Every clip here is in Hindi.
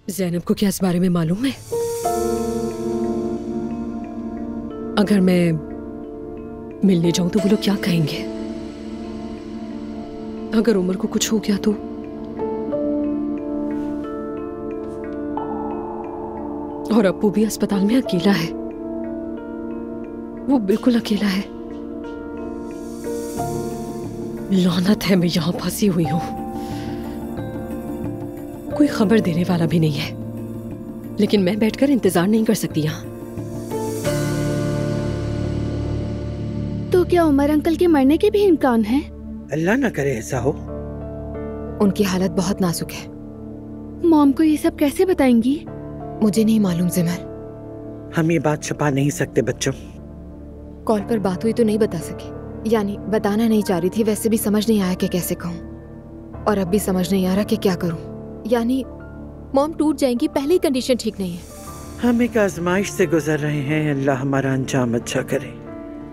ज़ैनब को क्या इस बारे में मालूम है? अगर मैं मिलने जाऊं तो वो लोग क्या कहेंगे? अगर उमर को कुछ हो गया तो? और अप्पू भी अस्पताल में अकेला है, वो बिल्कुल अकेला है। लानत है, मैं यहां फंसी हुई हूं। कोई खबर देने वाला भी नहीं है, लेकिन मैं बैठकर इंतजार नहीं कर सकती यहां। तो क्या उमर अंकल के मरने के भी इम्कान है? अल्लाह ना करे ऐसा हो। उनकी हालत बहुत नाजुक है। मॉम को ये सब कैसे बताएंगी? मुझे नहीं मालूम जिमर। हम ये बात छुपा नहीं सकते बच्चों। कॉल पर बात हुई तो नहीं बता सकी, यानी बताना नहीं चाह रही थी। वैसे भी समझ नहीं आया कि कैसे कहूँ, और अब भी समझ नहीं आ रहा कि क्या करूँ। यानी मॉम टूट जाएंगी, पहले ही कंडीशन ठीक नहीं है। हम एक आजमाइश से गुजर रहे हैं, अल्लाह हमारा अंजाम अच्छा करे।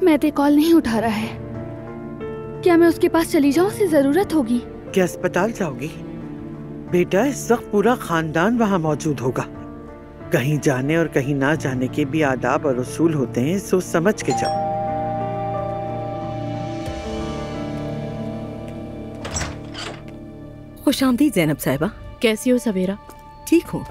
मेहदी कॉल नहीं उठा रहा है। क्या मैं उसके पास चली जाऊँ? उसे जरूरत होगी। क्या अस्पताल जाओगी? बेटा, इस वक्त पूरा खानदान वहाँ मौजूद होगा। कहीं जाने और कहीं ना जाने के भी आदाब और उसूल होते हैं, सोच समझ के जाओ। खुशामदीद ज़ैनब साहिबा। कैसी हो सवेरा? ठीक हूँ।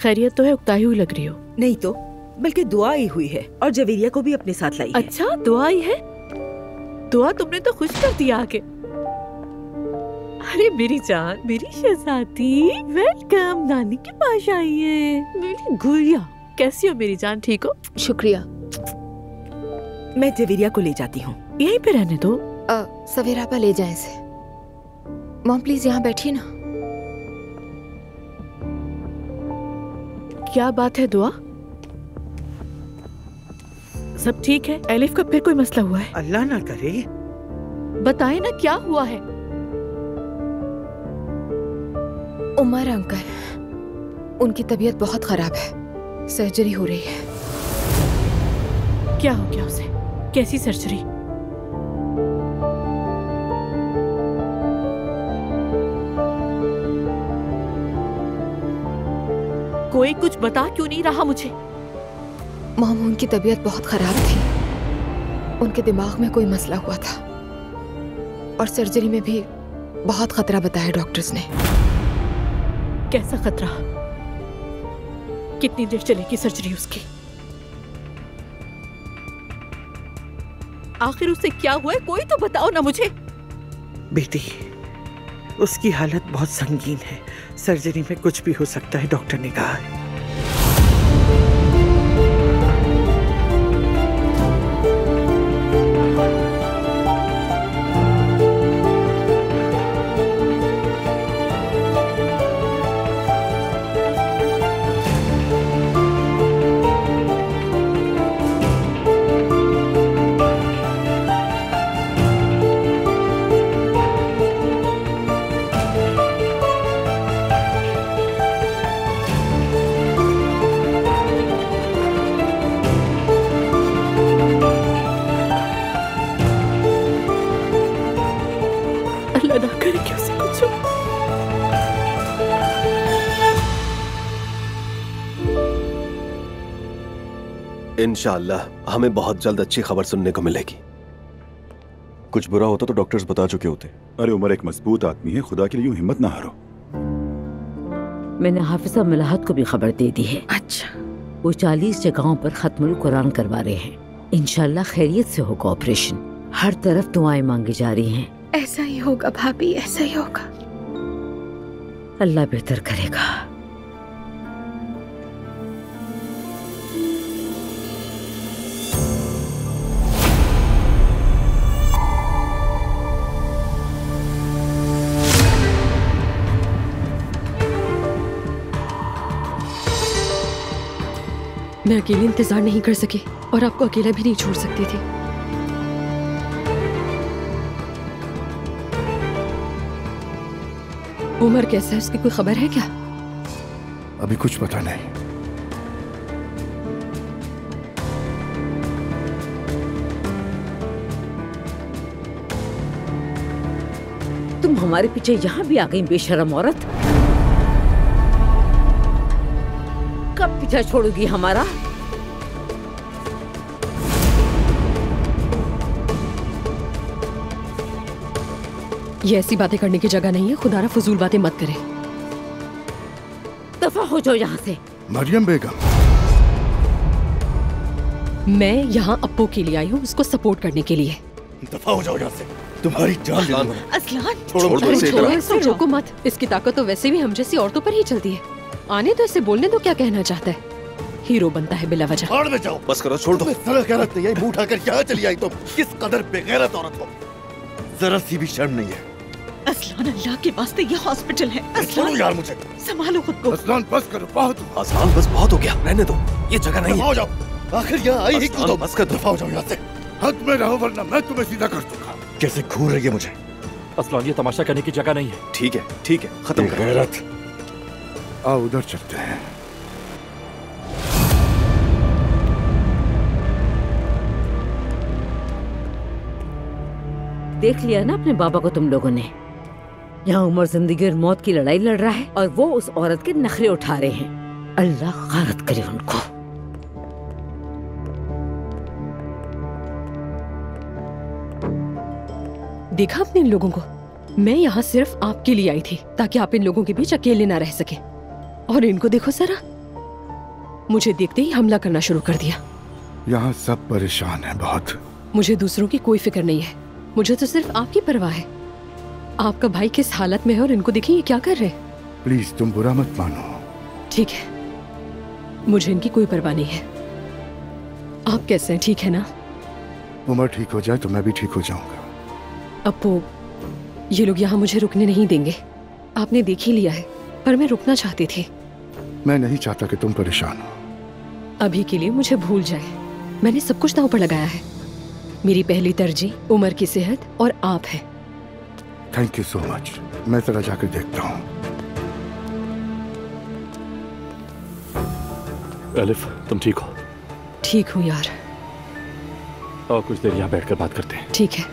खैरियत तो है? उकताई हुई लग रही हो। नहीं तो, बल्कि दुआ आई हुई है, और जवेरिया को भी अपने साथ लाई है। अच्छा, दुआ आई है? दुआ तुमने तो खुश कर दिया आके। अरे मेरी जान, मेरी शहजादी, वेलकम। नानी के पास आई है मेरी गुड़िया। कैसी हो मेरी जान? ठीक हो? शुक्रिया। मैं जवेरिया को ले जाती हूँ। यहीं पे रहने दो। सवेरा पर ले जाए इसे। मॉम प्लीज यहाँ बैठिए ना। क्या बात है दुआ? सब ठीक है? एलिफ का फिर कोई मसला हुआ है? अल्लाह ना करे। बताए ना क्या हुआ है। उमर अंकल, उनकी तबीयत बहुत खराब है, सर्जरी हो रही है। क्या हो गया उसे? कैसी सर्जरी? कोई कुछ बता क्यों नहीं रहा मुझे? मॉम, उनकी तबीयत बहुत खराब थी। उनके दिमाग में कोई मसला हुआ था, और सर्जरी में भी बहुत खतरा बताया डॉक्टर्स ने। कैसा खतरा? कितनी देर चलेगी सर्जरी उसकी? आखिर उसे क्या हुआ है? कोई तो बताओ ना मुझे। बेटी, उसकी हालत बहुत संगीन है। सर्जरी में कुछ भी हो सकता है, डॉक्टर ने कहा है। इंशाअल्लाह हमें बहुत जल्द अच्छी खबर सुनने को मिलेगी। कुछ बुरा होता तो डॉक्टर्स बता चुके होते। अरे उमर एक मजबूत आदमी है, खुदा के लिए यूं हिम्मत ना हारो। मैंने हाफिजा मिलाहत को भी खबर दे दी है। अच्छा। वो 40 जगहों पर खत्मुल कुरान करवा रहे हैं। इंशाल्लाह खैरियत से होगा ऑपरेशन। हर तरफ दुआएं मांगी जा रही हैं। ऐसा ही होगा भाभी, ऐसा ही होगा। अल्लाह बेहतर करेगा। मैं अकेले इंतजार नहीं कर सकी, और आपको अकेला भी नहीं छोड़ सकती थी। उमर कैसा है? उसकी कोई खबर है क्या? अभी कुछ पता नहीं। तुम हमारे पीछे यहाँ भी आ गई बेशरम औरत। पीछा छोड़ोगी हमारा? ये ऐसी बातें करने की जगह नहीं है। खुदारा फजूल बातें मत करे। दफा हो जाओ यहाँ से। मरियम बेगम, मैं यहाँ अप्पू के लिए आई हूँ, उसको सपोर्ट करने के लिए। दफा हो जाओ यहाँ से, तुम्हारी जान ले लूंगा। असलान छोड़ो इसे। छोड़ो इसे, रोको मत। इसकी ताकत तो वैसे भी हम जैसी औरतों पर ही चलती है। आने तो इसे बोलने दो क्या कहना चाहता है। हीरो बनता है बिला वजह। भाड़ में जाओ। बस करो, छोड़ दो। जरा गैरत नहीं है, मुंह उठाकर यहाँ चली आई तुम। किस कदर बेगैरत औरत हो, जरा सी भी शर्म नहीं है। असलान, अल्लाह के वास्ते ये हॉस्पिटल है। छोड़ो असलान यार मुझे। संभालो खुद को। असलान बस करो, बहुत हुआ। आसान, बस बहुत हो गया, रहने दो। ये जगह नहीं दफा है। हो जाओ, आखिर यहाँ आई ही क्यों तुम? बस कर दो। दफा हो जाओ यहाँ से। हद में रहो वरना मैं तुम्हें सीधा कर दूंगा। कैसे घूर रही है मुझे। असलान, ये तमाशा करने की जगह नहीं है। ठीक है, खत्म कर। गैरत। आओ उधर चलते हैं। देख लिया ना अपने बाबा को तुम लोगों ने। यहाँ उम्र जिंदगी और मौत की लड़ाई लड़ रहा है और वो उस औरत के नखरे उठा रहे हैं। अल्लाह गारत करे उनको। देखा आपने इन लोगों को? मैं यहाँ सिर्फ आपके लिए आई थी ताकि आप इन लोगों के बीच अकेले ना रह सके। और इनको देखो जरा, मुझे देखते ही हमला करना शुरू कर दिया। यहाँ सब परेशान हैं बहुत। मुझे दूसरों की कोई फिक्र नहीं है, मुझे तो सिर्फ आपकी परवाह है। आपका भाई किस हालत में है और इनको देखिए ये क्या कर रहे हैं। प्लीज तुम बुरा मत मानो। ठीक है, मुझे इनकी कोई परवाह नहीं है। आप कैसे हैं, ठीक है ना? उमर ठीक हो जाए तो मैं भी ठीक हो जाऊंगा। अप्पू, ये लोग यहाँ मुझे रुकने नहीं देंगे। आपने देख ही लिया है, पर मैं रुकना चाहती थी। मैं नहीं चाहता कि तुम परेशान हो। अभी के लिए मुझे भूल जाए। मैंने सब कुछ दांव पर लगाया है। मेरी पहली तरजीह उमर की सेहत और आप है। Thank you so much. मैं जरा जाकर देखता हूँ। एलिफ, तुम ठीक हो? ठीक हूँ यार। और कुछ देर यहाँ बैठकर बात करते हैं। ठीक है।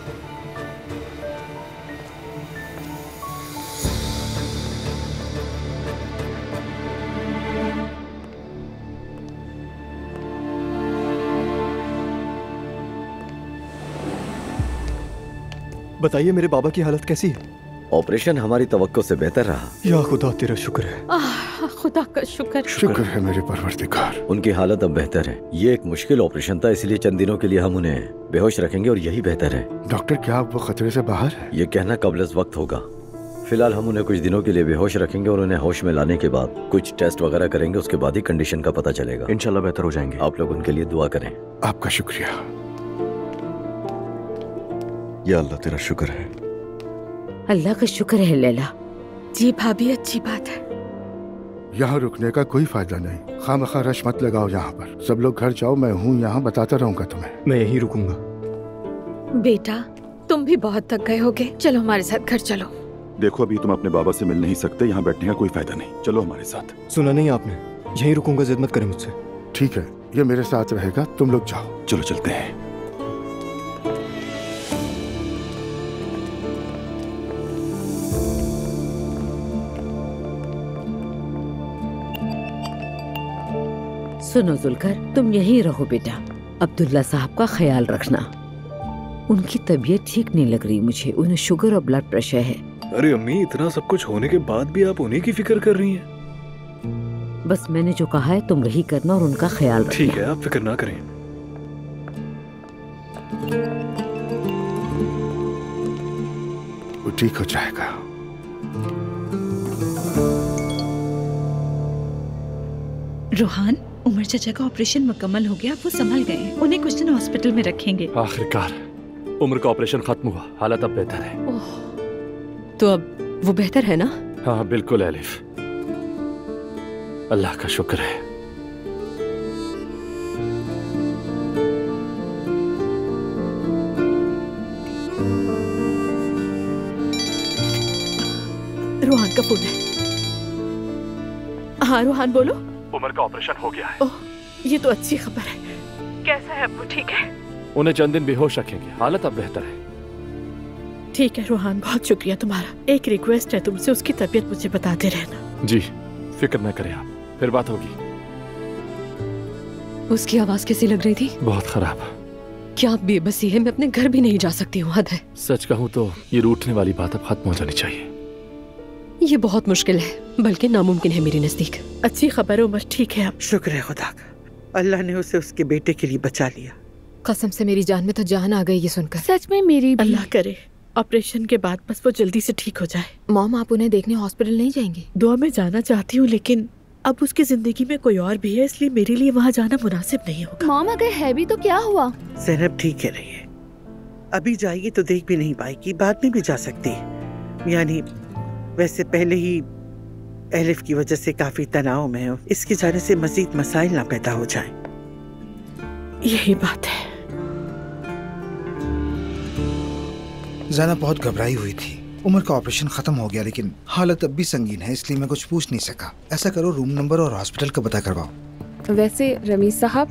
बताइए मेरे बाबा की हालत कैसी है? ऑपरेशन हमारी तवक्को से बेहतर रहा। या खुदा तेरा शुक्र है। खुदा का शुक्र। शुक्र है मेरे परवरदिगार। उनकी हालत अब बेहतर है। ये एक मुश्किल ऑपरेशन था, इसलिए चंद दिनों के लिए हम उन्हें बेहोश रखेंगे और यही बेहतर है। डॉक्टर, क्या वो खतरे से बाहर है? ये कहना कबल वक्त होगा। फिलहाल हम उन्हें कुछ दिनों के लिए बेहोश रखेंगे और उन्हें होश में लाने के बाद कुछ टेस्ट वगैरह करेंगे। उसके बाद ही कंडीशन का पता चलेगा। इंशाल्लाह बेहतर हो जाएंगे। आप लोग उनके लिए दुआ करें। आपका शुक्रिया। या अल्लाह तेरा शुक्र है। अल्लाह का शुक्र है लैला। जी भाभी, अच्छी बात है। यहाँ रुकने का कोई फायदा नहीं। खामखा रश मत लगाओ यहाँ पर। सब लोग घर जाओ, मैं हूँ यहाँ, बताता रहूंगा तुम्हें। मैं यहीं रुकूंगा। बेटा, तुम भी बहुत थक गए होगे, चलो हमारे साथ घर चलो। देखो, अभी तुम अपने बाबा से मिल नहीं सकते, यहाँ बैठने का कोई फायदा नहीं। चलो हमारे साथ। सुना नहीं आपने? यहीं रुकूंगा, जिद मत करें मुझसे। ठीक है, ये मेरे साथ रहेगा, तुम लोग जाओ। चलो चलते हैं। सुनो जुलकर, तुम यहीं रहो बेटा। अब्दुल्ला साहब का ख्याल रखना। उनकी तबीयत ठीक नहीं लग रही मुझे। उन्हें शुगर और ब्लड प्रेशर है। अरे अम्मी, इतना सब कुछ होने के बाद भी आप उन्हीं की फिक्र कर रही हैं। बस मैंने जो कहा है तुम वही करना और उनका ख्याल रखना। ठीक है, आप फिक्र ना करें। वो ठीक हो जाएगा। रोहान, उमर चाचा का ऑपरेशन मुकम्मल हो गया, वो संभल गए हैं। उन्हें कुछ दिन हॉस्पिटल में रखेंगे। आखिरकार उम्र का ऑपरेशन खत्म हुआ, हालत अब बेहतर है। तो अब वो बेहतर है ना? हाँ बिल्कुल एलिफ, अल्लाह का शुक्र है। रोहान का फोन है। हाँ रोहान, बोलो। उमर का ऑपरेशन हो गया है। ओह, ये तो अच्छी खबर है। कैसा है अब वो? ठीक है? उन्हें चंद दिन बेहोश रखेंगे, हालत अब बेहतर है। ठीक है रोहान, बहुत शुक्रिया तुम्हारा। एक रिक्वेस्ट है तुमसे, उसकी तबीयत मुझे बताते रहना। जी, फिक्र न करें आप, फिर बात होगी। उसकी आवाज कैसी लग रही थी? बहुत खराब। क्या बेबसी है, मैं अपने घर भी नहीं जा सकती हूँ, हद है। सच कहूँ तो ये रूठने वाली बात अब खत्म हो जानी चाहिए। ये बहुत मुश्किल है, बल्कि नामुमकिन है मेरे नजदीक। अच्छी खबर है, उमर ठीक है अब। शुक्र है खुदा का, अल्लाह ने उसे उसके बेटे के लिए बचा लिया। कसम से मेरी जान में तो जान आ गई ये सुनकर। सच में मेरी भी। अल्लाह करे ऑपरेशन के बाद बस वो जल्दी से ठीक हो जाए। मॉम, आप उन्हें देखने हॉस्पिटल नहीं जाएंगे? दुआ में जाना चाहती हूँ, लेकिन अब उसकी जिंदगी में कोई और भी है, इसलिए मेरे लिए वहाँ जाना मुनासिब नहीं होगा। मॉम, अगर है भी तो क्या हुआ? ज़ैनब ठीक कह रही है, अभी जाएगी तो देख भी नहीं पाएगी, बाद में भी जा सकती है। यानी वैसे पहले ही एलिफ की वजह से काफी तनाव में हो, इसके जाने से मजीद मसाइल ना पैदा हो जाएं। यही बात है। ज़ैनब बहुत घबराई हुई थी। उमर का ऑपरेशन खत्म हो गया, लेकिन हालत अब भी संगीन है, इसलिए मैं कुछ पूछ नहीं सका। ऐसा करो, रूम नंबर और हॉस्पिटल का पता करवाओ। वैसे रमीज साहब,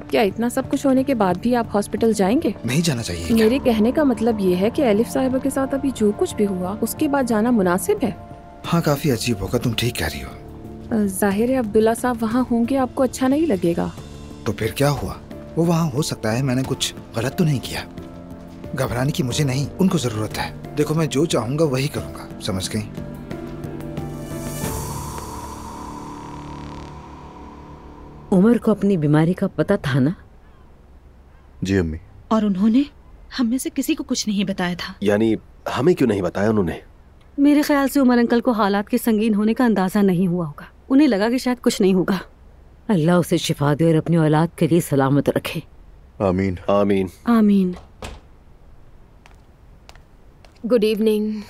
क्या इतना सब कुछ होने के बाद भी आप हॉस्पिटल जाएंगे? नहीं जाना चाहिए क्या? मेरे कहने का मतलब ये है कि एलिफ साहिबा के साथ अभी जो कुछ भी हुआ उसके बाद जाना मुनासिब है। हाँ, काफी अजीब होगा, तुम ठीक कह रही हो। जाहिर है अब्दुल्ला साहब वहाँ होंगे, आपको अच्छा नहीं लगेगा। तो फिर क्या हुआ? वो वहाँ हो सकता है, मैंने कुछ गलत तो नहीं किया। घबराने की मुझे नहीं, उनको जरूरत है। देखो, मैं जो चाहूंगा वही करूंगा, समझ गई? उमर को अपनी बीमारी का पता था ना? जी अम्मी। और उन्होंने हम में से किसी को कुछ नहीं बताया था। यानी हमें क्यों नहीं बताया उन्होंने? मेरे ख्याल से उमर अंकल को हालात के संगीन होने का अंदाजा नहीं हुआ होगा। उन्हें लगा कि शायद कुछ नहीं होगा। अल्लाह उसे शिफा दे और अपनी औलाद के लिए सलामत रखे। आमीन आमीन आमीन। Good evening.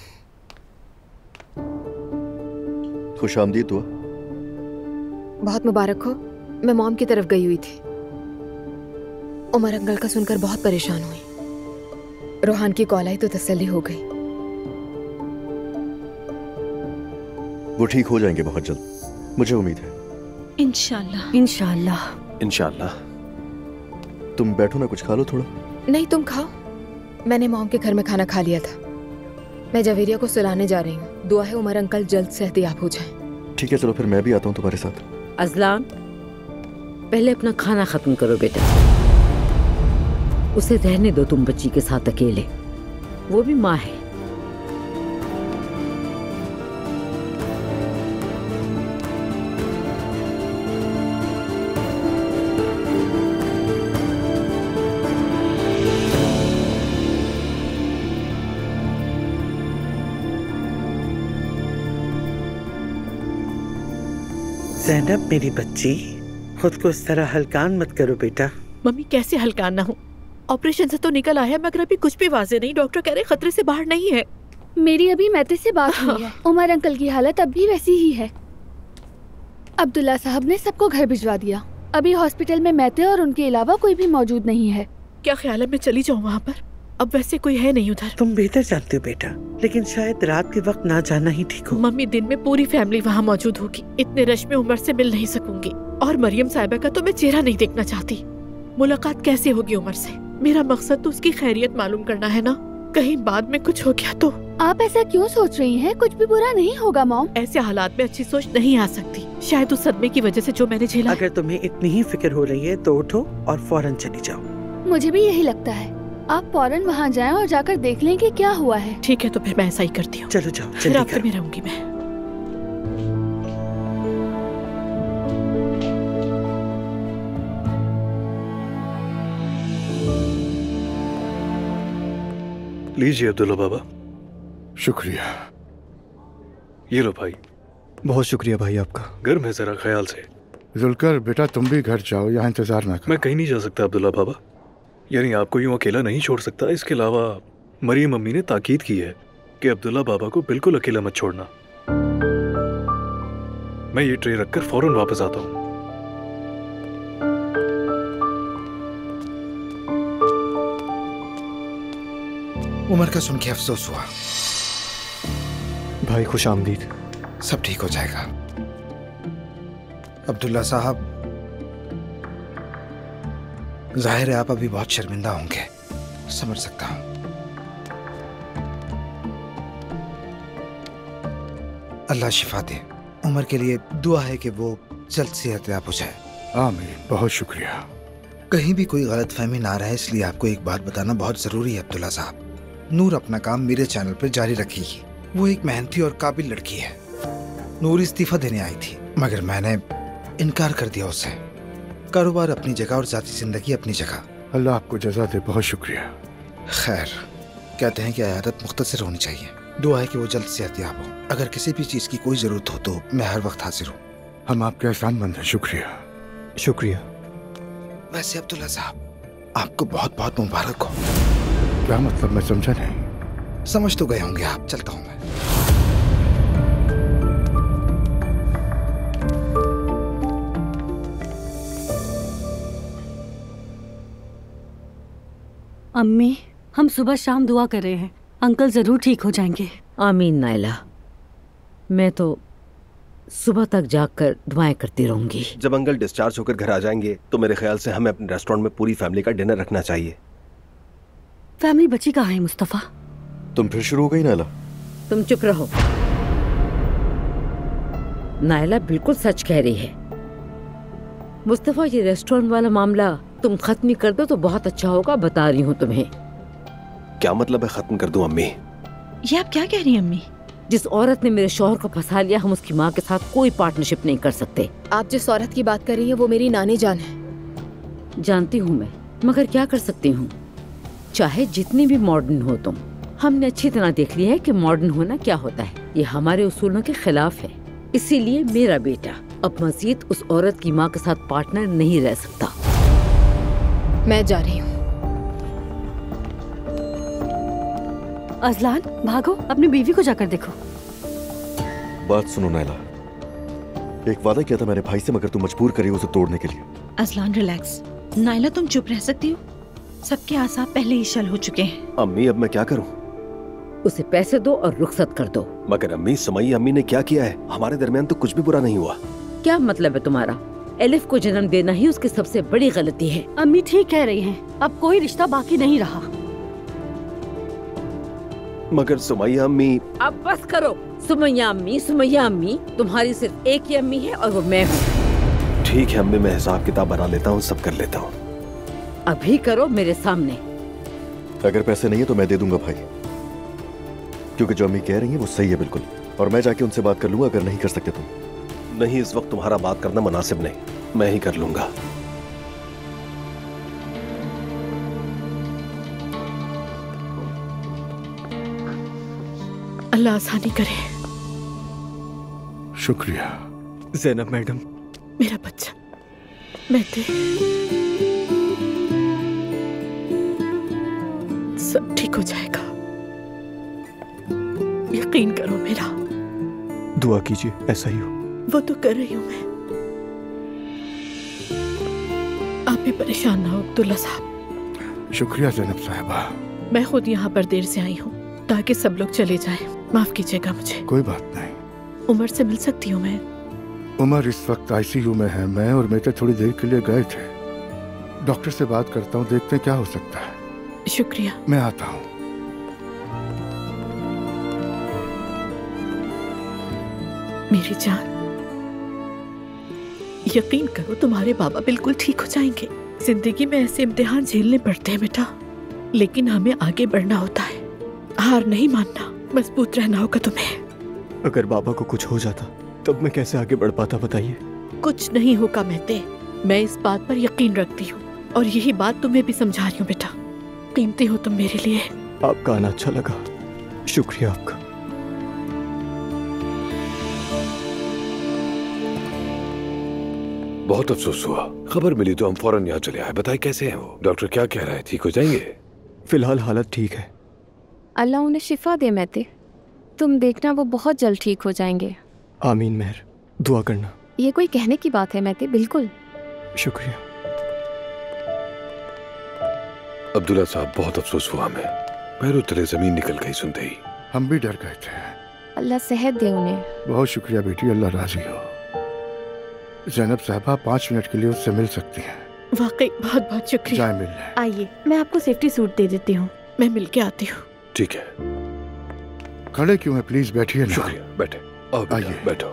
खुश आमदीद हुआ। बहुत मुबारक हो। मैं मॉम की तरफ गई हुई थी। उमर अंकल का सुनकर बहुत परेशान हुई। रोहान की कॉल आई तो तसल्ली हो गई। वो ठीक हो जाएंगे बहुत जल्द, मुझे उम्मीद है। इंशाल्लाह इंशाल्लाह इंशाल्लाह। तुम बैठो ना, कुछ खा लो थोड़ा। नहीं, तुम खाओ। मैंने मॉम के घर में खाना खा लिया था। मैं जवेरिया को सुलाने जा रही हूँ। दुआ है उमर अंकल जल्द सेहतियाब हो जाएं। ठीक है, चलो फिर मैं भी आता हूँ तुम्हारे साथ। अजलान, पहले अपना खाना खत्म करो बेटा। उसे रहने दो तुम बच्ची के साथ अकेले, वो भी माँ है। ज़ैनब मेरी बच्ची, खुद को इस तरह हल्कान मत करो बेटा। मम्मी कैसे हल्कान ना हो? ऑपरेशन से तो निकल आया, मगर अभी कुछ भी वाजे नहीं। डॉक्टर कह रहे खतरे से बाहर नहीं है। मेरी अभी मैते से बात हुई है। उमर अंकल की हालत अब भी वैसी ही है। अब्दुल्ला साहब ने सबको घर भिजवा दिया। अभी हॉस्पिटल में मैते और उनके अलावा कोई भी मौजूद नहीं है। क्या ख्याल है मैं चली जाऊँ वहाँ पर? अब वैसे कोई है नहीं उधर। तुम बेहतर जानते हो बेटा, लेकिन शायद रात के वक्त ना जाना ही ठीक हो। मम्मी, दिन में पूरी फैमिली वहाँ मौजूद होगी। इतने रश में उमर से मिल नहीं सकूंगी, और मरियम साहिबा का तो मैं चेहरा नहीं देखना चाहती। मुलाकात कैसे होगी उमर से? मेरा मकसद तो उसकी खैरियत मालूम करना है ना। कहीं बाद में कुछ हो गया तो। आप ऐसा क्यों सोच रही हैं? कुछ भी बुरा नहीं होगा मॉम। ऐसे हालात में अच्छी सोच नहीं आ सकती, शायद उस सदमे की वजह से जो मैंने झेला। अगर तुम्हें इतनी ही फिक्र हो रही है तो उठो और फौरन चली जाओ। मुझे भी यही लगता है। आप फौरन वहाँ जाएं और जाकर देख लें कि क्या हुआ है। ठीक है, तो फिर मैं ऐसा ही करती हूँ। चलो जाओ, फिर आप में रहूंगी मैं। लीजिए अब्दुल्ला बाबा। शुक्रिया। ये लो भाई। बहुत शुक्रिया भाई आपका। घर में जरा ख्याल से। जुलकर बेटा, तुम भी घर जाओ, यहाँ इंतजार ना करो। मैं कहीं नहीं जा सकता अब्दुल्ला बाबा, यानी आपको यूं अकेला नहीं छोड़ सकता। इसके अलावा मरियम अम्मी ने ताकीद की है कि अब्दुल्ला बाबा को बिल्कुल अकेला मत छोड़ना। मैं ये ट्रे रखकर फौरन वापस आता हूँ। उमर का सुन के अफसोस हुआ। भाई खुश आमदीद। सब ठीक हो जाएगा। अब्दुल्ला साहब, जाहिर है आप अभी बहुत शर्मिंदा होंगे, समझ सकता हूं। अल्लाह शिफा दे। उमर के लिए दुआ है कि वो जल्द सेहतयाब हो जाए। आमीन, बहुत शुक्रिया। कहीं भी कोई गलत फहमी ना रहे, इसलिए आपको एक बात बताना बहुत जरूरी है अब्दुल्ला साहब। नूर अपना काम मेरे चैनल पर जारी रखेगी। वो एक मेहनती और काबिल लड़की है। नूर इस्तीफा देने आई थी, मगर मैंने इनकार कर दिया उससे। कारोबार अपनी जगह और जाती जिंदगी अपनी जगह। अल्लाह आपको जज़ा दे, बहुत शुक्रिया। खैर, कहते हैं कि आयादत मुख्तसर होनी चाहिए। दुआ है कि वो जल्द सेहतयाब हो। अगर किसी भी चीज़ की कोई ज़रूरत हो तो मैं हर वक्त हाजिर हूँ। हम आपके एहसानमंद हैं। शुक्रिया। शुक्रिया। वैसे अब्दुल्ला साहब, आपको बहुत बहुत मुबारक हो। क्या मतलब? मैं समझा नहीं। समझ तो गए होंगे आप। चलता हूँ मैं। अम्मी, हम सुबह शाम दुआ कर रहे हैं, अंकल जरूर ठीक हो जाएंगे। आमीन नायला, मैं तो सुबह तक जागकर दुआएं करती रहूंगी। जब अंकल डिस्चार्ज होकर घर आ जाएंगे तो मेरे ख्याल से हमें अपने रेस्टोरेंट में पूरी फैमिली का डिनर रखना चाहिए। फैमिली बची कहाँ है मुस्तफा? तुम फिर शुरू हो गई नायला। तुम चुप रहो। नायला बिल्कुल सच कह रही है। मुस्तफा, ये रेस्टोरेंट वाला मामला तुम खत्म ही कर दो तो बहुत अच्छा होगा, बता रही हूँ तुम्हें। क्या मतलब है खत्म कर दूं अम्मी? ये आप क्या कह रही हैं अम्मी? जिस औरत ने मेरे शौहर को फंसा लिया, हम उसकी माँ के साथ कोई पार्टनरशिप नहीं कर सकते। आप जिस औरत की बात कर रही हैं वो मेरी नानी जान है। जानती हूँ मैं, मगर क्या कर सकती हूँ। चाहे जितनी भी मॉडर्न हो तुम, हमने अच्छी तरह देख लिया है कि मॉडर्न होना क्या होता है। ये हमारे उसूलों के खिलाफ है। इसीलिए मेरा बेटा अब मजीद उस औरत की माँ के साथ पार्टनर नहीं रह सकता। मैं जा रही हूँ। अजलान, भागो, अपनी बीवी को जाकर देखो। बात सुनो नायला, एक वादा किया था मैंने भाई से, मगर तुम मजबूर करी उसे तोड़ने के लिए। Azlan relax. नायला, तुम चुप रह सकती हो? सबके आसाब पहले ही शल हो चुके हैं। अम्मी, अब मैं क्या करूं? उसे पैसे दो और रुखसत कर दो। मगर अम्मी, सुमैया अम्मी ने क्या किया है? हमारे दरमियान तो कुछ भी बुरा नहीं हुआ। क्या मतलब है तुम्हारा? एलिफ को जन्म देना ही उसकी सबसे बड़ी गलती है। अम्मी ठीक कह रही हैं, अब कोई रिश्ता बाकी नहीं रहा। मगर सुमैया अम्मी। अब बस करो। सुमैया अम्मी, तुम्हारी सिर्फ एक ही अम्मी है और वो मैं हूँ। ठीक है अम्मी, मैं हिसाब किताब बना लेता हूँ, सब कर लेता हूँ। अभी करो मेरे सामने। अगर पैसे नहीं है तो मैं दे दूंगा भाई, क्योंकि जो अम्मी कह रही है वो सही है बिल्कुल। और मैं जाके उनसे बात कर लूंगा अगर नहीं कर सकते तुम। नहीं, इस वक्त तुम्हारा बात करना मुनासिब नहीं, मैं ही कर लूंगा। अल्लाह आसानी करे। शुक्रिया। ज़ैनब मैडम, मेरा बच्चा, मैं सब ठीक हो जाएगा, यकीन करो मेरा। दुआ कीजिए ऐसा ही हो। वो तो कर रही हूँ मैं। आप भी परेशान ना हो अब्दुल्ला साहब। शुक्रिया ज़ैनब साहिबा। मैं खुद यहाँ पर देर से आई हूँ ताकि सब लोग चले जाएं। माफ कीजिएगा मुझे। कोई बात नहीं। उमर से मिल सकती हूँ मैं? उमर इस वक्त आईसीयू में है। मैं और बेटे थोड़ी देर के लिए गए थे। डॉक्टर से बात करता हूँ, देखते हैं क्या हो सकता है। शुक्रिया। मैं आता हूँ। मेरी जान, यकीन करो तुम्हारे बाबा बिल्कुल ठीक हो जाएंगे। जिंदगी में ऐसे इम्तिहान झेलने पड़ते हैं बेटा, लेकिन हमें आगे बढ़ना होता है। हार नहीं मानना, मजबूत रहना होगा तुम्हें। अगर बाबा को कुछ हो जाता तब मैं कैसे आगे बढ़ पाता, बताइए। कुछ नहीं होगा मेहते, मैं इस बात पर यकीन रखती हूँ और यही बात तुम्हें भी समझा रही हूँ बेटा। कीमती हो तुम मेरे लिए। आपका आना अच्छा लगा, शुक्रिया आपका। बहुत अफसोस हुआ, खबर मिली तो हम फौरन यहाँ चले आए। बताए कैसे हैं वो? डॉक्टर क्या कह रहा है, ठीक हो जाएंगे? फिलहाल हालत ठीक है। अल्लाह उन्हें शिफा दे महते, तुम देखना वो बहुत जल्द ठीक हो जाएंगे। आमीन मेहर, दुआ करना। ये कोई कहने की बात है महते, बिल्कुल। शुक्रिया। अब्दुल्ला साहब, बहुत अफसोस हुआ हमें, पैरों तले जमीन निकल गई सुनते ही। हम भी डर गए थे। अल्लाह सेहत दे उन्हें। बहुत शुक्रिया बेटी, अल्लाह राजी हो। ज़ैनब साहबा 5 मिनट के लिए उससे मिल सकती हैं। वाकई बहुत बहुत शुक्रिया। जाए मिलने। आइए, मैं आपको सेफ्टी सूट दे देती हूँ। मैं मिल के आती हूँ। ठीक है। खड़े क्यों है, प्लीज बैठिए ना। शुक्रिया, बैठे। आइए, बैठो।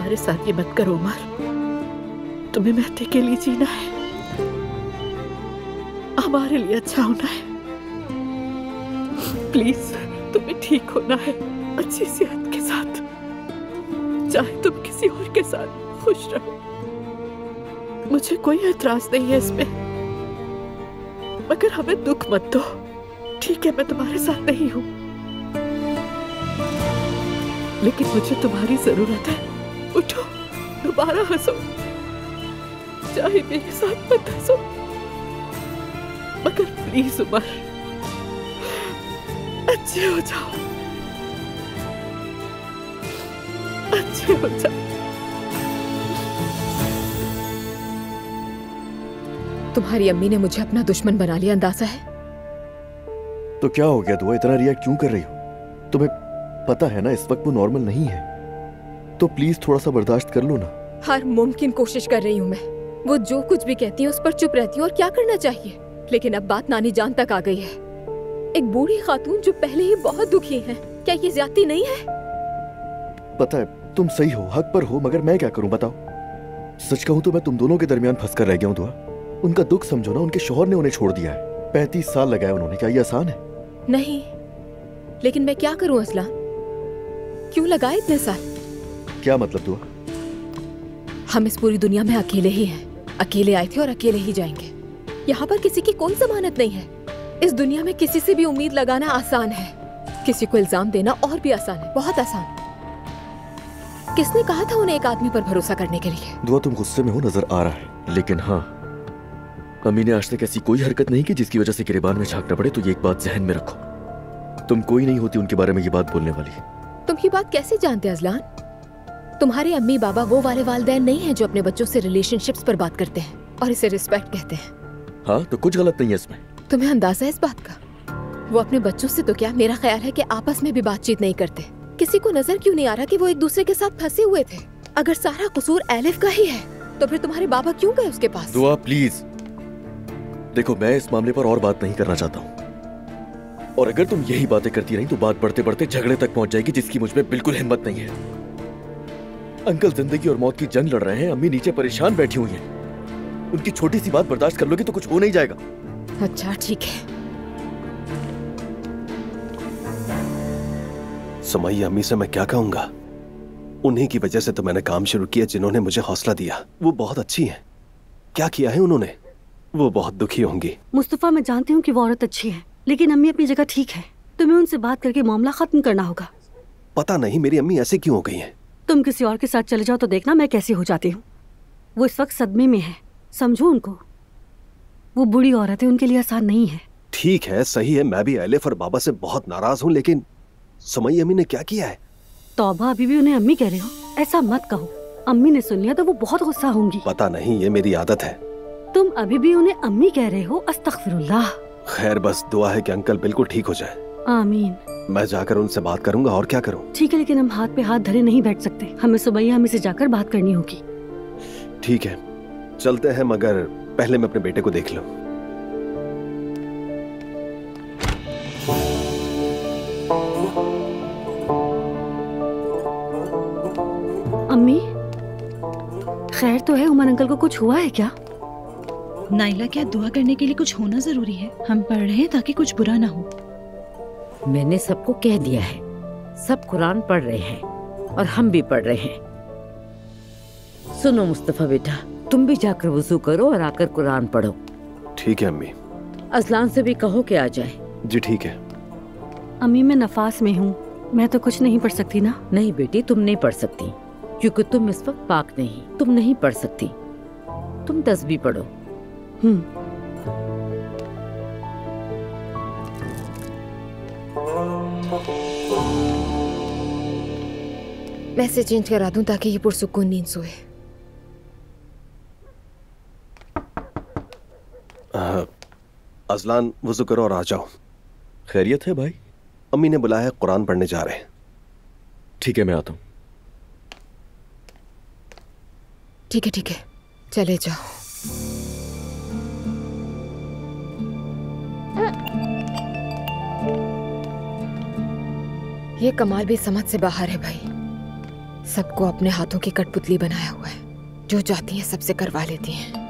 हमारे साथ ये मत करो उमर। तुम्हें मेहदी के लिए जीना है, हमारे लिए अच्छा होना है। प्लीज तुम्हें ठीक होना है, अच्छी सेहत के साथ, चाहे तुम किसी और के साथ खुश रहो। मुझे कोई एतराज नहीं है इसमें, मगर हमें दुख मत दो, ठीक है? मैं तुम्हारे साथ नहीं हूं, लेकिन मुझे तुम्हारी जरूरत है। उठो, दोबारा हंसो, चाहे मेरे साथ मत हंसो, मगर प्लीज उमर अच्छे हो जाओ, अच्छे हो जाओ। तुम्हारी अम्मी ने मुझे अपना दुश्मन बना लिया, अंदाजा है? तो क्या हो गया दुआ, इतना रिएक्ट क्यों कर रही हो? तुम्हें पता है ना इस वक्त वो नॉर्मल नहीं है, तो प्लीज थोड़ा सा बर्दाश्त कर लो ना। हर मुमकिन कोशिश कर रही हूँ मैं, वो जो कुछ भी कहती है उस पर चुप रहती हूँ, और क्या करना चाहिए? लेकिन अब बात नानी जान तक आ गई है। एक बूढ़ी खातून जो पहले ही बहुत दुखी है, क्या ये ज्यादती नहीं है? पता है तुम सही हो, हक पर हो, मगर मैं क्या करूं बताओ? सच कहूं तो मैं तुम दोनों के दरमियान फंस कर रह गया हूं दुआ। उनका दुख समझो ना, उनके शौहर ने उन्हें छोड़ दिया है, 35 साल लगाए उन्होंने, क्या ये आसान है? नहीं, लेकिन मैं क्या करूं असलान? क्यों लगाए इतने साल? क्या मतलब दुआ? हम इस पूरी दुनिया में अकेले ही हैं, अकेले आए थे और अकेले ही जाएंगे। यहाँ पर किसी की कोई जमानत नहीं है। इस दुनिया में किसी से भी उम्मीद लगाना आसान है, किसी को इल्जाम देना और भी आसान है, बहुत आसान। किसने कहा था उन्हें एक आदमी पर भरोसा करने के लिए? दुआ तुम गुस्से में हो नजर आ रहा है, लेकिन हाँ, अम्मी ने आज तक ऐसी कोई हरकत नहीं की जिसकी वजह से गिरेबान में झांकना पड़े, तो ये एक बात जहन में रखो। तुम कोई नहीं होती उनके बारे में ये बात बोलने वाली। तुम ये बात कैसे जानते अजलान? तुम्हारे अम्मी बाबा वो वाले वालिदैन नहीं है जो अपने बच्चों से रिलेशनशिप्स पर बात करते हैं और इसे रिस्पेक्ट कहते हैं। हाँ, तो कुछ गलत नहीं है इसमें। तुम्हें अंदाजा है इस बात का? वो अपने बच्चों से तो क्या, मेरा ख्याल है कि आपस में भी बातचीत नहीं करते। किसी को नजर क्यों नहीं आ रहा कि वो एक दूसरे के साथ फंसे हुए थे? अगर सारा कसूर एलिफ का ही है, तो फिर तुम्हारे बाबा क्यों गए उसके पास? दुआ प्लीज देखो, मैं इस मामले पर और बात नहीं करना चाहता हूँ, और अगर तुम यही बातें करती रही तो बात बढ़ते बढ़ते झगड़े तक पहुंच जाएगी, जिसकी मुझ में बिल्कुल हिम्मत नहीं है। अंकल जिंदगी और मौत की जंग लड़ रहे हैं, अम्मी नीचे परेशान बैठी हुई हैं। उनकी छोटी सी बात बर्दाश्त कर लोगी तो कुछ हो नहीं जाएगा। अच्छा ठीक है। सुमैया अम्मी से मैं क्या कहूंगा? उन्हीं की वजह से तो मैंने काम शुरू किया, जिन्होंने मुझे हौसला दिया। वो बहुत अच्छी हैं। क्या किया है उन्होंने? वो बहुत दुखी होंगी। मुस्तफा, मैं जानती हूँ कि वो औरत अच्छी है, लेकिन अम्मी अपनी जगह ठीक है। तुम्हें उनसे बात करके मामला खत्म करना होगा। पता नहीं मेरी अम्मी ऐसे क्यों हो गई हैं। तुम किसी और के साथ चले जाओ तो देखना मैं कैसी हो जाती हूँ। वो इस वक्त सदमे में है, समझो उनको। वो बुरी औरत है, उनके लिए आसान नहीं है। ठीक है, सही है, मैं भी एलिफ और बाबा से बहुत नाराज हूँ, लेकिन सुमैया अम्मी ने क्या किया है? तौबा, अभी भी उन्हें अम्मी कह रहे हो? ऐसा मत कहो, अम्मी ने सुन लिया तो वो बहुत गुस्सा होंगी। पता नहीं, ये मेरी आदत है। तुम अभी भी उन्हें अम्मी कह रहे हो? अस्तगफिरुल्लाह। खैर, बस दुआ है कि अंकल बिल्कुल ठीक हो जाए। आमीन। मैं जाकर उनसे बात करूंगा, और क्या करूं? ठीक है, लेकिन हम हाथ पे हाथ धरे नहीं बैठ सकते। हमें सुमैया अम्मी से जाकर बात करनी होगी। ठीक है, चलते हैं, मगर पहले मैं अपने बेटे को देख लूं। अम्मी, खैर तो है? उमर अंकल को कुछ हुआ है क्या? नाइला, क्या दुआ करने के लिए कुछ होना जरूरी है? हम पढ़ रहे हैं ताकि कुछ बुरा ना हो। मैंने सबको कह दिया है, सब कुरान पढ़ रहे हैं और हम भी पढ़ रहे हैं। सुनो मुस्तफा बेटा, तुम भी जाकर वुजू करो और आकर कुरान पढ़ो। ठीक है अम्मी। अजलान से भी कहो कि आ जाए। जी ठीक है। अम्मी, मैं नफास में हूँ, मैं तो कुछ नहीं पढ़ सकती ना? नहीं बेटी, तुम नहीं पढ़ सकती, क्योंकि तुम इस वक्त पाक नहीं, तुम नहीं पढ़ सकती। तुम तस्बीह पढ़ो। मैं इसे चेंज करा दूं ताकि ये पुरसुकून नींद सोए। अजलान, वुज़ू करो और आ जाओ। खैरियत है भाई? अम्मी ने बुलाया है, कुरान पढ़ने जा रहे हैं। ठीक है, मैं आता हूँ। ठीक है ठीक है, चले जाओ। ये कमाल भी समझ से बाहर है भाई। सबको अपने हाथों की कठपुतली बनाया हुआ है। जो चाहती हैं सबसे करवा लेती हैं।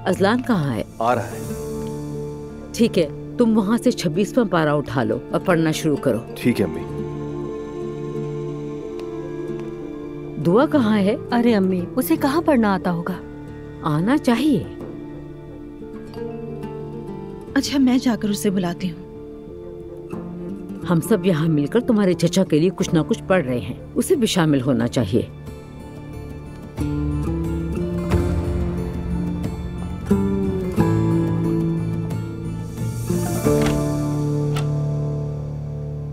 अजलान कहाँ है? आ रहा है। ठीक है, तुम वहाँ से 26वां पारा उठा लो और पढ़ना शुरू करो। ठीक है अम्मी। दुआ कहाँ है? अरे अम्मी, उसे कहाँ पढ़ना आता होगा? आना चाहिए। अच्छा, मैं जाकर उसे बुलाती हूँ। हम सब यहाँ मिलकर तुम्हारे चचा के लिए कुछ ना कुछ पढ़ रहे हैं, उसे भी शामिल होना चाहिए।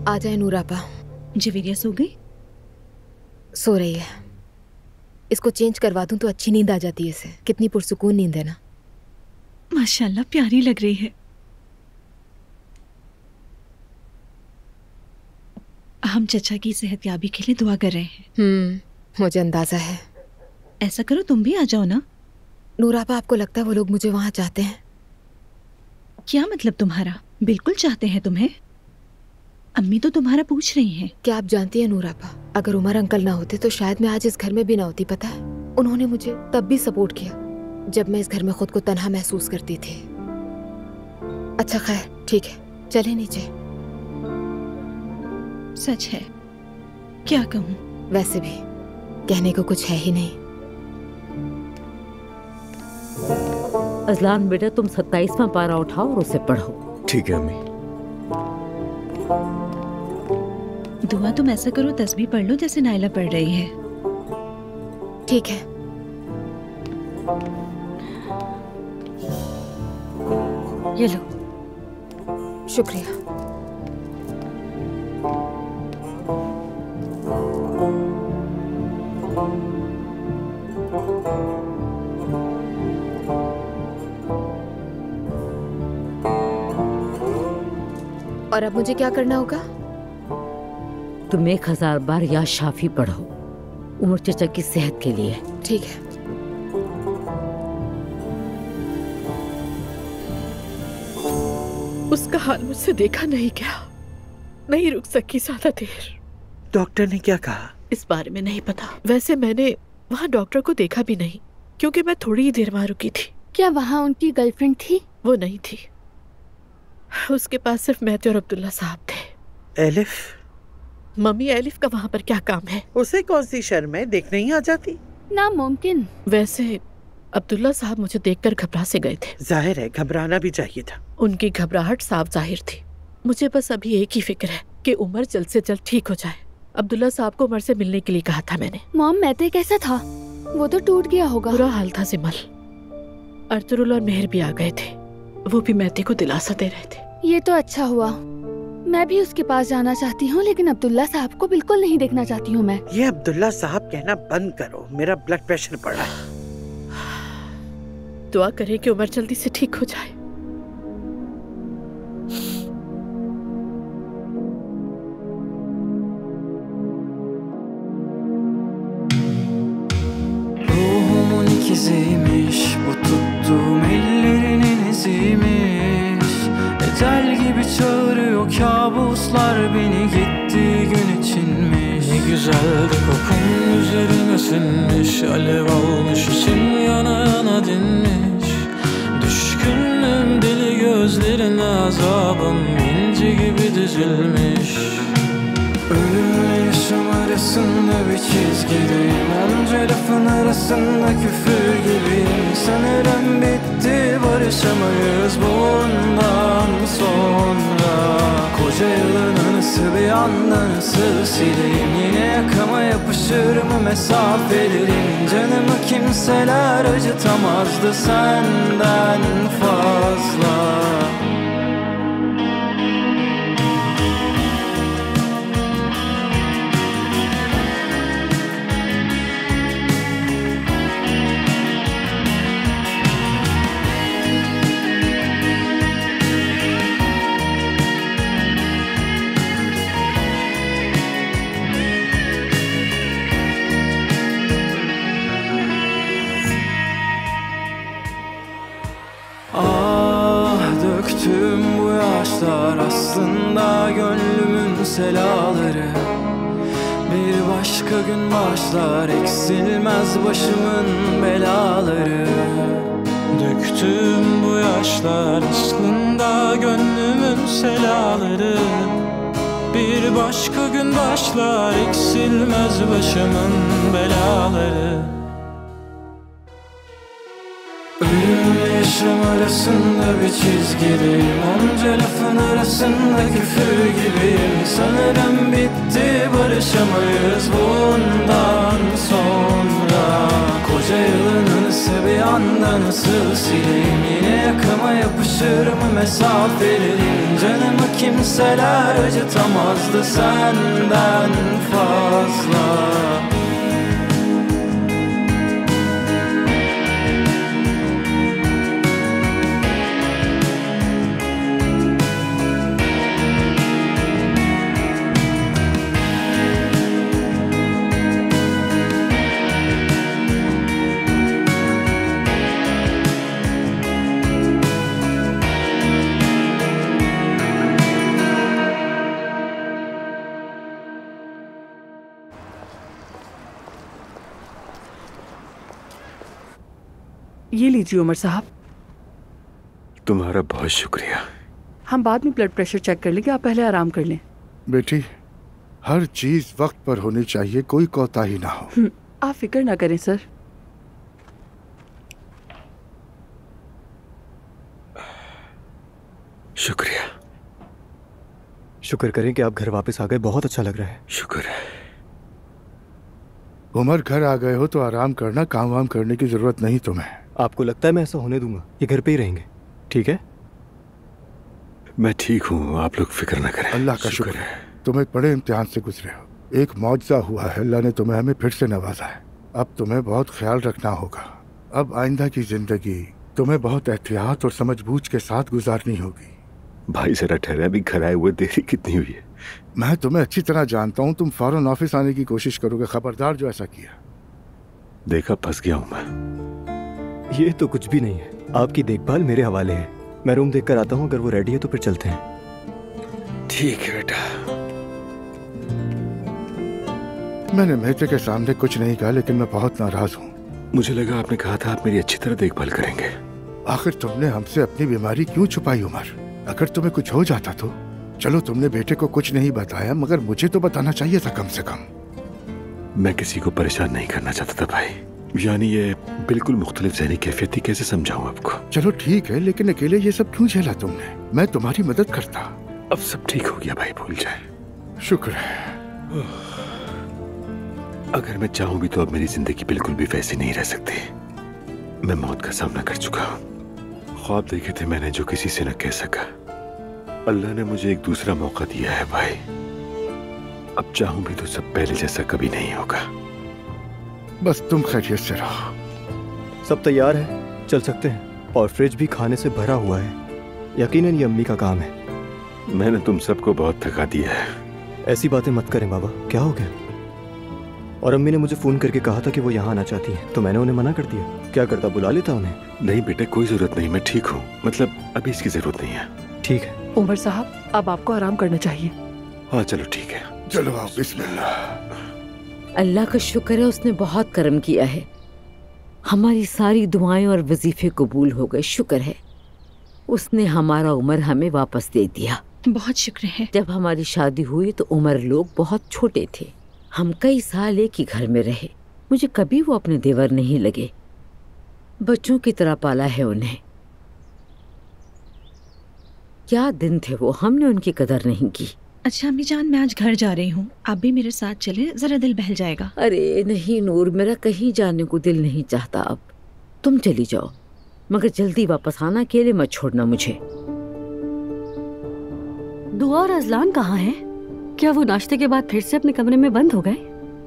आ जाए नूरापा। जवेरिया सो गई? सो रही है। इसको चेंज करवा दूं तो अच्छी नींद आ जाती है इसे। कितनी पुरसुकून नींद है ना। माशाल्लाह, प्यारी लग रही है। हम चचा की सेहतयाबी के लिए दुआ कर रहे हैं। मुझे अंदाजा है। ऐसा करो, तुम भी आ जाओ ना। नूरापा, आपको लगता है वो लोग मुझे वहां चाहते हैं? क्या मतलब तुम्हारा? बिल्कुल चाहते हैं तुम्हें। अम्मी तो तुम्हारा पूछ रही हैं। क्या आप जानती हैं नूरापा, अगर उमर अंकल ना होते तो शायद मैं आज इस घर में भी ना होती। पता है, उन्होंने मुझे तब भी सपोर्ट किया जब मैं इस घर में खुद को तन्हा महसूस करती थी। अच्छा खैर, ठीक है, चले नीचे। सच है, क्या कहूँ? वैसे भी कहने को कुछ है ही नहीं। अजलान बेटा, तुम 27वां पारा उठाओ और उसे पढ़ो। ठीक है अम्मी। दुआ तुम ऐसा करो, तस्बीह पढ़ लो जैसे नाइला पढ़ रही है। ठीक है। ये लो। शुक्रिया। और अब मुझे क्या करना होगा? तुम 1000 बार या शाफी पढ़ो, उमर चचा की सेहत के लिए। ठीक है। उसका हाल मुझसे देखा नहीं क्या? नहीं रुक सकी ज्यादा देर। डॉक्टर ने क्या कहा? इस बारे में नहीं पता। वैसे मैंने वहाँ डॉक्टर को देखा भी नहीं, क्योंकि मैं थोड़ी ही देर वहाँ रुकी थी। क्या वहाँ उनकी गर्लफ्रेंड थी? वो नहीं थी, उसके पास सिर्फ मैं और अब्दुल्ला साहब थे। एलिफ? मम्मी, एलिफ का वहाँ पर क्या काम है? उसे कौन सी शर्म है, देखने ही आ जाती। नामुमकिन। वैसे अब्दुल्ला साहब मुझे देखकर घबरा से गए थे। जाहिर है, घबराना भी चाहिए था। उनकी घबराहट साफ जाहिर थी। मुझे बस अभी एक ही फिक्र है कि उमर जल्द से जल्द ठीक हो जाए। अब्दुल्ला साहब को उमर से मिलने के लिए कहा था मैंने। मॉम, मैते कैसा था? वो तो टूट गया होगा। बुरा हाल था सिमल। अर्तुरुल और मेहर भी आ गए थे, वो भी मैते को दिलासा दे रहे थे। ये तो अच्छा हुआ। मैं भी उसके पास जाना चाहती हूँ, लेकिन अब्दुल्ला साहब को बिल्कुल नहीं देखना चाहती हूँ मैं। ये अब्दुल्ला साहब कहना बंद करो, मेरा ब्लड प्रेशर बढ़ा है। दुआ करें कि उमर जल्दी से ठीक हो जाए। Ruhumun ikiziymiş, bu tuttuğum ellerinin iziymiş. Ecel gibi çağırıyor kabuslar beni, gittiği gün içinmiş. Ne güzel de kokun üzerine sinmiş, alev almış içim yana yana dinmiş. Düşkünüm deli gözlerine, azabım inci gibi dizilmiş. Ölümle yaşam arasında bir çizgideyim, onca lafın arasında küfür gibiyim. Sanırım bitti, barışamayız bundan sonra. Koca yılın anısı bir anda nasıl sileyim? Yine yakama yapışır mı mesafelerin? Canımı kimseler acıtamazdı senden fazla. selaları. Bir başka gün başlar eksilmez başımın belaları. Döktüğüm bu yaşlar aslında gönlümün selaları. Bir başka gün başlar eksilmez başımın belaları. Ölümle yaşam arasında bir çizgideyim. Onca lafın arasında küfür gibiyim. Sanırım bitti, barışamayız bundan sonra. Koca yılın anısı bir anda nasıl sileyim? Yine yakama yapışır mı mesafelerin? Canımı kimseler acıtamazdı senden fazla. ये लीजिए उमर साहब। तुम्हारा बहुत शुक्रिया। हम बाद में ब्लड प्रेशर चेक कर लेंगे, आप पहले आराम कर लें। बेटी, हर चीज वक्त पर होनी चाहिए, कोई कोताही ना हो। आप फिक्र ना करें सर। शुक्रिया। शुक्र करें कि आप घर वापस आ गए, बहुत अच्छा लग रहा है। शुक्र है। उमर, घर आ गए हो तो आराम करना, काम वाम करने की जरूरत नहीं तुम्हें। आपको लगता है मैं ऐसा होने दूंगा? ये घर पे ही रहेंगे, ठीक है? मैं ठीक हूँ, आप लोग फिक्र न करें। अल्लाह का शुक्र है, तुम एक बड़े इम्तिहान से गुजरे हो। एक मौजज़ा हुआ है, अल्लाह ने तुम्हें हमें फिर से नवाजा है। अब तुम्हें बहुत ख्याल रखना होगा। अब आइंदा की जिंदगी तुम्हें बहुत एहतियात और समझबूझ के साथ गुजारनी होगी। भाई जरा ठहरा, अभी घर आए हुए देरी कितनी हुई है? मैं तुम्हें अच्छी तरह जानता हूँ, तुम फौरन ऑफिस आने की कोशिश करोगे। खबरदार जो ऐसा किया। देखा, फंस गया हूँ मैं। ये तो कुछ भी नहीं है, आपकी देखभाल मेरे हवाले है। मैं रूम देख कर आता हूँ, अगर वो रेडी है तो फिर चलते हैं। ठीक है बेटा। मैंने मेहते के सामने कुछ नहीं कहा, लेकिन मैं बहुत नाराज हूँ। मुझे लगा आपने कहा था आप मेरी अच्छी तरह देखभाल करेंगे। आखिर तुमने हमसे अपनी बीमारी क्यों छुपाई उमर? अगर तुम्हें कुछ हो जाता तो? चलो, तुमने बेटे को कुछ नहीं बताया, मगर मुझे तो बताना चाहिए था कम से कम। मैं किसी को परेशान नहीं करना चाहता था भाई। यानी ये बिल्कुल मुख्तलिफ ज़हनी कैफियत थी, कैसे समझाऊं आपको? चलो ठीक है, लेकिन अकेले ये सब क्यों झेला तुमने? मैं तुम्हारी मदद करता। अब सब ठीक हो गया भाई, भूल जाए। शुक्र है। अगर मैं चाहूं भी तो अब मेरी जिंदगी बिल्कुल भी वैसी नहीं रह सकती। मैं मौत का सामना कर चुका हूं। ख्वाब देखे थे मैंने जो किसी से न कह सका। अल्लाह ने मुझे एक दूसरा मौका दिया है भाई। अब चाहूं भी तो सब पहले जैसा कभी नहीं होगा। बस तुम खैरियत से रहो। सब तैयार है, चल सकते हैं। और फ्रिज भी खाने से भरा हुआ है। यकीनन ये अम्मी का काम है। मैंने तुम सबको बहुत थका दिया है। ऐसी बातें मत करें बाबा, क्या हो गया? और अम्मी ने मुझे फोन करके कहा था कि वो यहाँ आना चाहती है, तो मैंने उन्हें मना कर दिया। क्या करता, बुला लेता उन्हें? नहीं बेटे, कोई जरूरत नहीं, मैं ठीक हूँ। मतलब अभी इसकी जरूरत नहीं है। ठीक है उमर साहब, अब आपको आराम करना चाहिए। हाँ चलो ठीक है। चलो आओ, बिस्मिल्लाह। अल्लाह का शुक्र है, उसने बहुत करम किया है। हमारी सारी दुआएं और वजीफे कबूल हो गए। शुक्र है उसने हमारा उमर हमें वापस दे दिया। बहुत शुक्र है। जब हमारी शादी हुई तो उमर लोग बहुत छोटे थे। हम कई साल एक ही घर में रहे। मुझे कभी वो अपने देवर नहीं लगे। बच्चों की तरह पाला है उन्हें। क्या दिन थे वो, हमने उनकी कदर नहीं की। अच्छा अम्मी जान, मैं आज घर जा रही हूँ, आप भी मेरे साथ चले, जरा दिल बहल जाएगा। अरे नहीं नूर, मेरा कहीं जाने को दिल नहीं चाहता अब। तुम चली जाओ, मगर जल्दी वापस आना, अकेले मत छोड़ना मुझे। दुआ और अजलान कहाँ हैं? क्या वो नाश्ते के बाद फिर से अपने कमरे में बंद हो गए?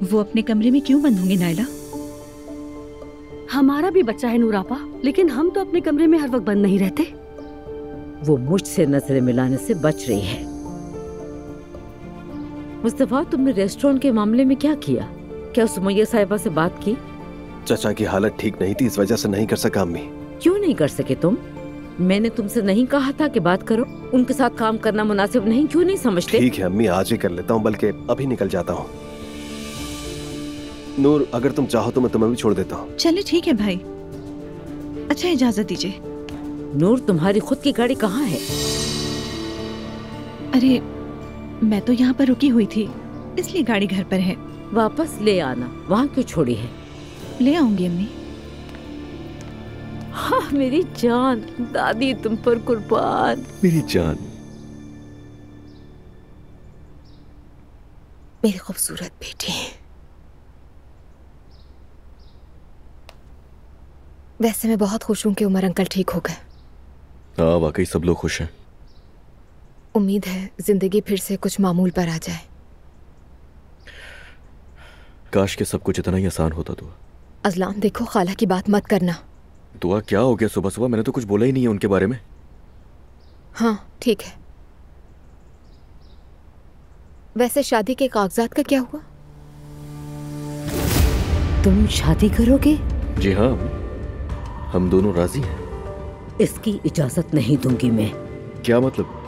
वो अपने कमरे में क्यों बंद होंगे नायला? हमारा भी बच्चा है नूर आपा, लेकिन हम तो अपने कमरे में हर वक्त बंद नहीं रहते। वो मुझसे नजरें मिलाने से बच रही है। मुस्तफा, तुमने रेस्टोरेंट के मामले में क्या किया? क्या सुमैया साहिबा से बात की? चाचा की हालत ठीक नहीं थी, इस वजह से नहीं कर सका अम्मी। क्यों नहीं कर सके तुम? मैंने तुमसे नहीं कहा था कि बात करो? उनके साथ काम करना मुनासिब नहीं, क्यों नहीं समझते? ठीक है अम्मी, आज ही कर लेता हूँ, बल्कि अभी निकल जाता हूँ। नूर, अगर तुम चाहो तो मैं तुम्हें भी छोड़ देता हूँ। चलो ठीक है भाई। अच्छा इजाजत दीजिए। नूर, तुम्हारी खुद की गाड़ी कहाँ है? अरे मैं तो यहाँ पर रुकी हुई थी, इसलिए गाड़ी घर पर है। वापस ले आना। वहाँ क्यों छोड़ी है? ले आऊंगी अम्मी। हाँ मेरी जान, दादी तुम पर कुर्बान। मेरी जान, मेरी खूबसूरत बेटी। वैसे मैं बहुत खुश हूँ कि उमर अंकल ठीक हो गए। हाँ वाकई सब लोग खुश हैं। उम्मीद है जिंदगी फिर से कुछ मामूल पर आ जाए। काश के सब कुछ इतना ही आसान होता। दुआ अजलान देखो, खाला की बात मत करना। दुआ क्या हो गया सुबह सुबह? मैंने तो कुछ बोला ही नहीं है उनके बारे में। हाँ ठीक है। वैसे शादी के कागजात का क्या हुआ? तुम शादी करोगे? जी हाँ, हम दोनों राजी हैं। इसकी इजाजत नहीं दूंगी मैं। क्या मतलब?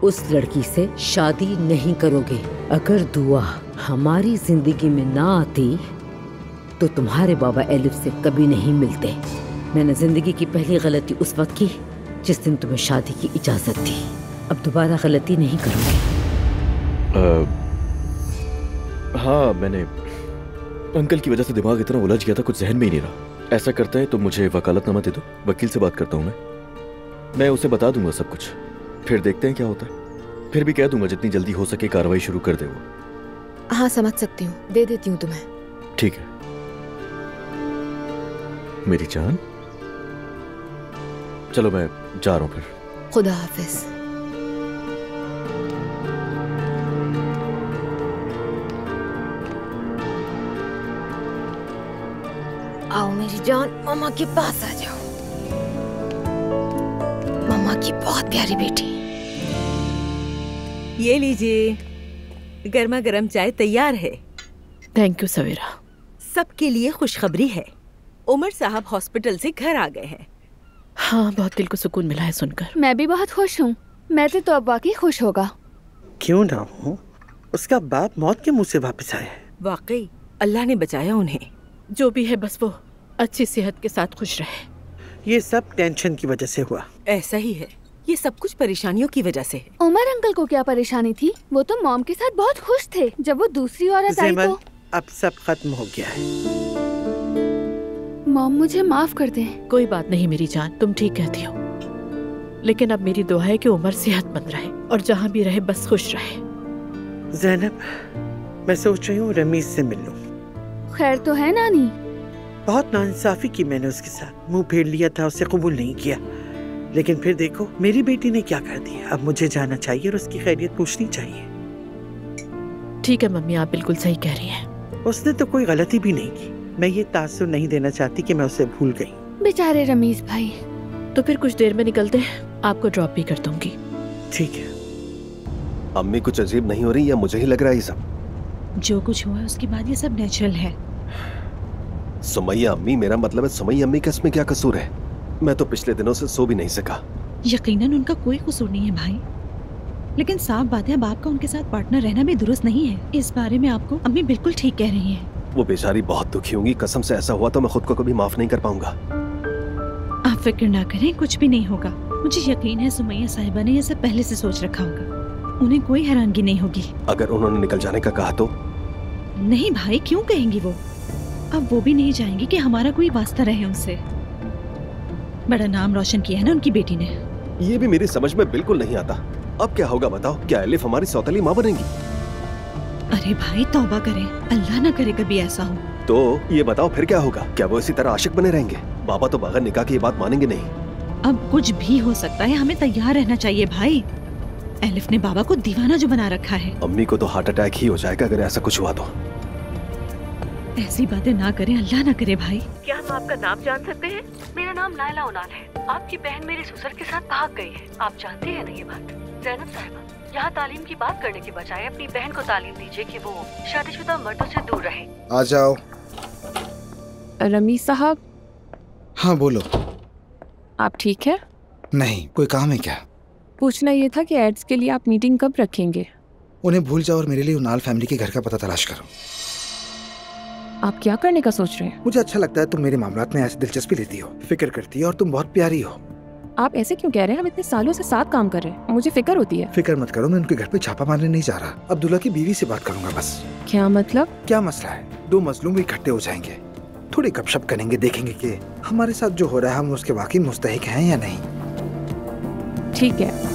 उस लड़की से शादी नहीं करोगे। अगर दुआ हमारी जिंदगी में ना आती तो तुम्हारे बाबा एलिफ से कभी नहीं मिलते। मैंने जिंदगी की पहली गलती उस वक्त की जिस दिन तुम्हें शादी की इजाजत दी। अब दोबारा गलती नहीं करूंगी। हाँ, मैंने अंकल की वजह से दिमाग इतना उलझ गया था, कुछ जहन में ही नहीं रहा। ऐसा करता है तो मुझे वकालतनामा दे दो, वकील से बात करता हूँ मैं उसे बता दूंगा सब कुछ, फिर देखते हैं क्या होता है। फिर भी कह दूंगा जितनी जल्दी हो सके कार्रवाई शुरू कर दे वो। हाँ समझ सकती हूँ, दे देती हूँ तुम्हें। ठीक है मेरी जान, चलो मैं जा रहा हूँ फिर। खुदा हाफिज। आओ मेरी जान, मामा के पास आ जाओ। मामा की बहुत प्यारी बेटी। ये लीजिए, गर्मा गर्म चाय तैयार है। थैंक यू सवेरा। सबके लिए खुशखबरी है, उमर साहब हॉस्पिटल से घर आ गए हैं। हाँ, बहुत दिल को सुकून मिला है सुनकर। मैं भी बहुत खुश हूँ। मैं तो अब वाकई खुश होगा। क्यों ना हो, उसका बाप मौत के मुंह से वापस आया है। वाकई अल्लाह ने बचाया उन्हें। जो भी है बस वो अच्छी सेहत के साथ खुश रहे। ये सब टेंशन की वजह से हुआ। ऐसा ही है, ये सब कुछ परेशानियों की वजह से है। उमर अंकल को क्या परेशानी थी? वो तो मॉम के साथ बहुत खुश थे। जब वो दूसरी औरत आई तो अब सब खत्म हो गया है। मॉम मुझे माफ कर दें। कोई बात नहीं मेरी जान, तुम ठीक कहती हो। लेकिन अब मेरी दुआ है कि उमर सेहतमंद रहे और जहाँ भी रहे बस खुश रहे। ज़ैनब, मैं सोच रही हूँ रमीज से मिल लूं। खैर तो है नानी? बहुत नाइंसाफी की मैंने उसके साथ, मुंह फेर लिया था, उसे कबूल नहीं किया। लेकिन फिर देखो मेरी बेटी ने क्या कर दिया। अब मुझे जाना चाहिए और उसकी खैरियत पूछनी चाहिए। ठीक है मम्मी, आप बिल्कुल सही कह रही हैं। उसने तो कोई गलती भी नहीं की। मैं ये तासुर नहीं देना चाहती कि मैं उसे भूल गई। बेचारे रमीज भाई। तो फिर कुछ देर में निकलते हैं, आपको ड्रॉप भी कर दूंगी। ठीक है। अम्मी कुछ अजीब नहीं हो रही या मुझे ही लग रहा है ये सब? जो कुछ हुआ है उसके बाद ये सब नेचुरल है। सुमैया अम्मी, मेरा मतलब है सुमैया अम्मी का इसमें क्या कसूर है? मैं तो पिछले दिनों से सो भी नहीं सका। यकीनन उनका कोई कसूर नहीं है भाई, लेकिन साफ बात है अब आपका उनके साथ पार्टनर रहना भी दुरुस्त नहीं है। इस बारे में आपको अम्मी बिल्कुल ठीक कह रही हैं। वो बेचारी बहुत दुखी होंगी, कसम से ऐसा हुआ तो मैं खुद को कभी माफ नहीं कर पाऊंगा। आप फिक्र ना करें, कुछ भी नहीं होगा। मुझे यकीन है सुमैया साहिबा ने ये सब पहले से सोच रखा होगा, उन्हें कोई हैरानगी नहीं होगी। अगर उन्होंने निकल जाने का कहा तो? नहीं भाई, क्यों कहेंगी वो? अब वो भी नहीं चाहेंगी कि हमारा कोई वास्ता रहे उनसे। बड़ा नाम रोशन किया है ना उनकी बेटी ने। ये भी मेरी समझ में बिल्कुल नहीं आता। अब क्या होगा बताओ? क्या एलिफ हमारी सौतेली माँ बनेंगी? अरे भाई तौबा करें, अल्लाह ना करे कभी ऐसा हो। तो ये बताओ फिर क्या होगा? क्या वो इसी तरह आशिक बने रहेंगे? बाबा तो बगैर निकाह की ये बात मानेंगे नहीं। अब कुछ भी हो सकता है, हमें तैयार रहना चाहिए भाई। एलिफ ने बाबा को दीवाना जो बना रखा है। अम्मी को तो हार्ट अटैक ही हो जाएगा अगर ऐसा कुछ हुआ तो। ऐसी बातें ना करें, अल्लाह ना करे भाई। क्या हम आपका नाम जान सकते हैं? मेरा नाम नायला उनाल है। आपकी बहन मेरे ससुर के साथ भाग गई है। आप जानते हैं ना ये बात? ज़ैनब साहिबा, यहाँ तालीम की बात करने के बजाय अपनी बहन को तालीम दीजिए कि वो शादीशुदा मर्दों से दूर रहे। आ जाओ। रमीज साहब। हाँ बोलो। आप ठीक है? नहीं, कोई काम है क्या? पूछना ये था कि एड्स के लिए आप मीटिंग कब रखेंगे? उन्हें भूल जाओ और मेरे लिए उनाल फैमिली के घर का पता तलाश करो। आप क्या करने का सोच रहे हैं? मुझे अच्छा लगता है तुम मेरे मामलात में ऐसे दिलचस्पी लेती हो, फिक्र करती हो और तुम बहुत प्यारी हो। आप ऐसे क्यों कह रहे हैं? हम इतने सालों से साथ काम कर रहे हैं, मुझे फिक्र होती है। फिक्र मत करो, मैं उनके घर पे छापा मारने नहीं जा रहा। अब्दुल्ला की बीवी से बात करूंगा बस। क्या मतलब? क्या मसला है? दो मजलूम भी इकट्ठे हो जाएंगे, थोड़ी गपशप करेंगे, देखेंगे कि हमारे साथ जो हो रहा है हम उसके वाकई मुस्तहिक हैं या नहीं। ठीक है,